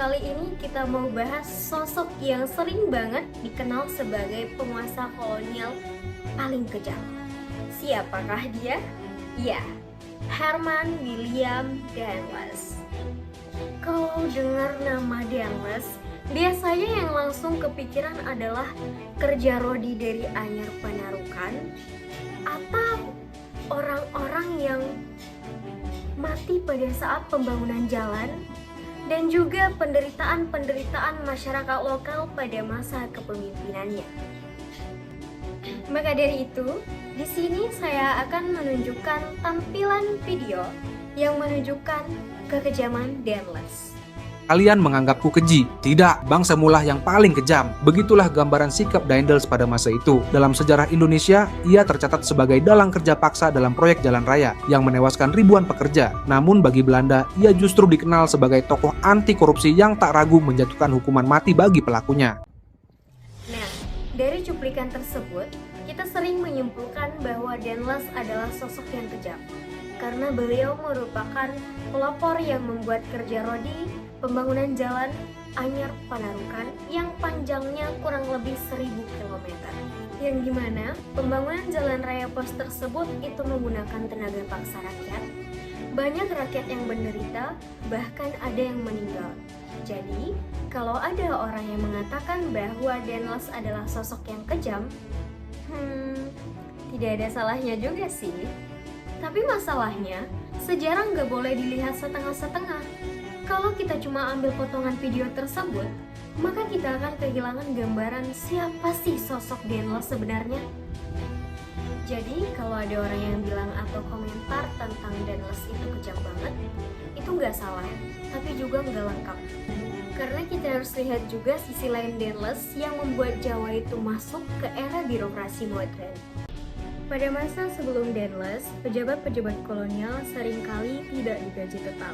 kali ini kita mau bahas sosok yang sering banget dikenal sebagai penguasa kolonial paling kejam. Siapakah dia? Ya, Herman William Danless. Kalau dengar nama Danless, biasanya yang langsung kepikiran adalah kerja rodi dari anyar Panarukan atau orang-orang yang mati pada saat pembangunan jalan dan juga penderitaan-penderitaan masyarakat lokal pada masa kepemimpinannya. Maka dari itu, di sini saya akan menunjukkan tampilan video yang menunjukkan kekejaman Danless. Kalian menganggapku keji? Tidak, bangsa Mulah yang paling kejam. Begitulah gambaran sikap Daendels pada masa itu. Dalam sejarah Indonesia, ia tercatat sebagai dalang kerja paksa dalam proyek jalan raya yang menewaskan ribuan pekerja. Namun bagi Belanda, ia justru dikenal sebagai tokoh anti korupsi yang tak ragu menjatuhkan hukuman mati bagi pelakunya. Nah, dari cuplikan tersebut, kita sering menyimpulkan bahwa Danless adalah sosok yang kejam karena beliau merupakan pelopor yang membuat kerja rodi pembangunan jalan anyar Panarukan yang panjangnya kurang lebih 1000 km. Yang dimana pembangunan jalan raya pos tersebut itu menggunakan tenaga paksa rakyat. Banyak rakyat yang menderita, bahkan ada yang meninggal. Jadi, kalau ada orang yang mengatakan bahwa Danless adalah sosok yang kejam, tidak ada salahnya juga sih. Tapi masalahnya, sejarah nggak boleh dilihat setengah-setengah. Kalau kita cuma ambil potongan video tersebut, maka kita akan kehilangan gambaran siapa sih sosok Danless sebenarnya. Jadi, kalau ada orang yang bilang atau komentar tentang Danless itu kejam banget, itu nggak salah, tapi juga nggak lengkap. Karena kita harus lihat juga sisi lain Danless yang membuat Jawa itu masuk ke era birokrasi modern. Pada masa sebelum Danless, pejabat-pejabat kolonial seringkali tidak digaji tetap.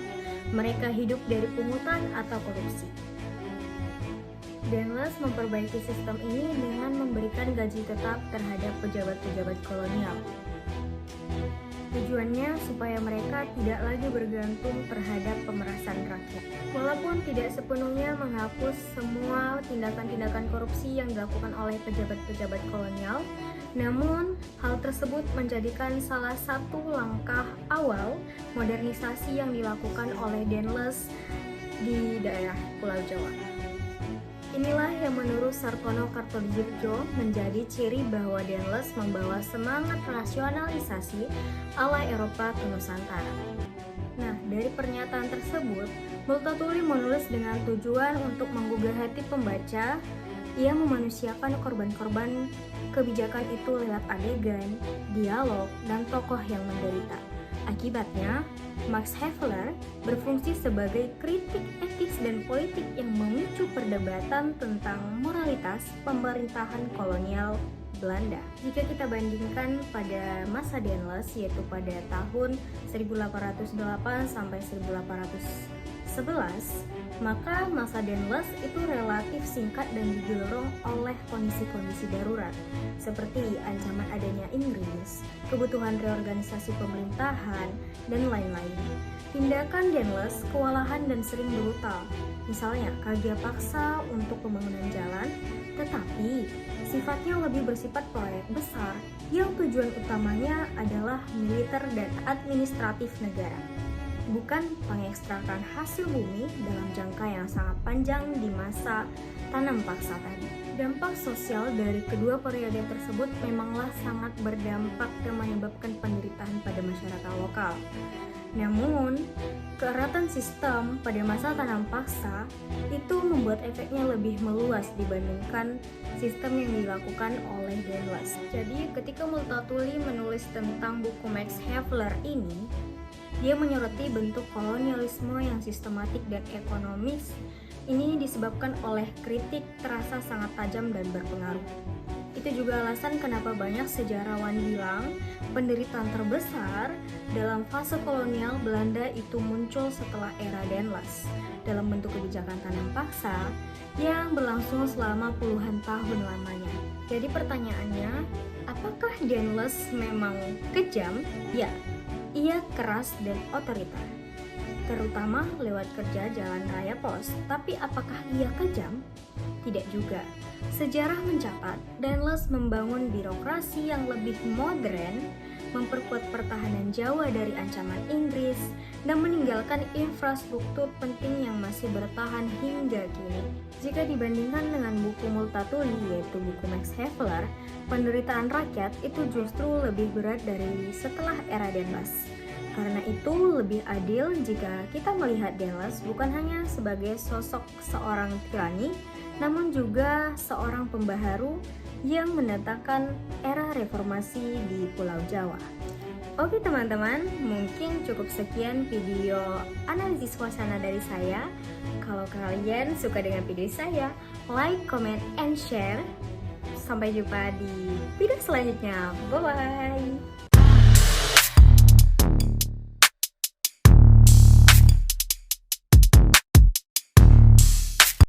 Mereka hidup dari pungutan atau korupsi. Danless memperbaiki sistem ini dengan memberikan gaji tetap terhadap pejabat-pejabat kolonial. Tujuannya supaya mereka tidak lagi bergantung terhadap pemerasan rakyat. Walaupun tidak sepenuhnya menghapus semua tindakan-tindakan korupsi yang dilakukan oleh pejabat-pejabat kolonial, namun hal tersebut menjadikan salah satu langkah awal modernisasi yang dilakukan oleh Danless di daerah Pulau Jawa. Inilah yang menurut Sartono Kartodibjo menjadi ciri bahwa Danless membawa semangat rasionalisasi ala Eropa ke Nusantara. Nah, dari pernyataan tersebut, Multatuli menulis dengan tujuan untuk menggugah hati pembaca. Ia memanusiakan korban-korban kebijakan itu lewat adegan, dialog, dan tokoh yang menderita. Akibatnya, Max Havelaar berfungsi sebagai kritik etis dan politik yang memicu perdebatan tentang moralitas pemerintahan kolonial Belanda. Jika kita bandingkan pada masa Danless, yaitu pada tahun 1808 sampai 1811, maka masa Danless itu relatif singkat dan didorong oleh kondisi-kondisi darurat seperti ancaman adanya Inggris, kebutuhan reorganisasi pemerintahan, dan lain-lain. Tindakan Danless kewalahan dan sering brutal, misalnya kerja paksa untuk pembangunan jalan, tetapi sifatnya lebih bersifat proyek besar yang tujuan utamanya adalah militer dan administratif negara, bukan pengekstrakan hasil bumi dalam jangka yang sangat panjang di masa tanam paksa tadi. Dampak sosial dari kedua periode tersebut memanglah sangat berdampak dan menyebabkan penderitaan pada masyarakat lokal. Namun, keeratan sistem pada masa tanam paksa itu membuat efeknya lebih meluas dibandingkan sistem yang dilakukan oleh Danless. Jadi, ketika Multatuli menulis tentang buku Max Havelaar ini, dia menyoroti bentuk kolonialisme yang sistematik dan ekonomis. Ini disebabkan oleh kritik terasa sangat tajam dan berpengaruh. Itu juga alasan kenapa banyak sejarawan bilang penderitaan terbesar dalam fase kolonial Belanda itu muncul setelah era Danless dalam bentuk kebijakan tanam paksa yang berlangsung selama puluhan tahun lamanya. Jadi pertanyaannya, apakah Danless memang kejam? Ya, ia keras dan otoriter. terutama lewat kerja jalan raya pos. Tapi apakah ia kejam? Tidak juga. Sejarah mencatat Daendels membangun birokrasi yang lebih modern, memperkuat pertahanan Jawa dari ancaman Inggris, dan meninggalkan infrastruktur penting yang masih bertahan hingga kini. Jika dibandingkan dengan buku Multatuli, yaitu buku Max Havelaar, penderitaan rakyat itu justru lebih berat dari setelah era Daendels. Karena itu lebih adil jika kita melihat Daendels bukan hanya sebagai sosok seorang tirani, namun juga seorang pembaharu yang mendatangkan era reformasi di Pulau Jawa. Oke teman-teman, mungkin cukup sekian video analisis suasana dari saya. Kalau kalian suka dengan video saya, like, comment, and share. Sampai jumpa di video selanjutnya. Bye-bye!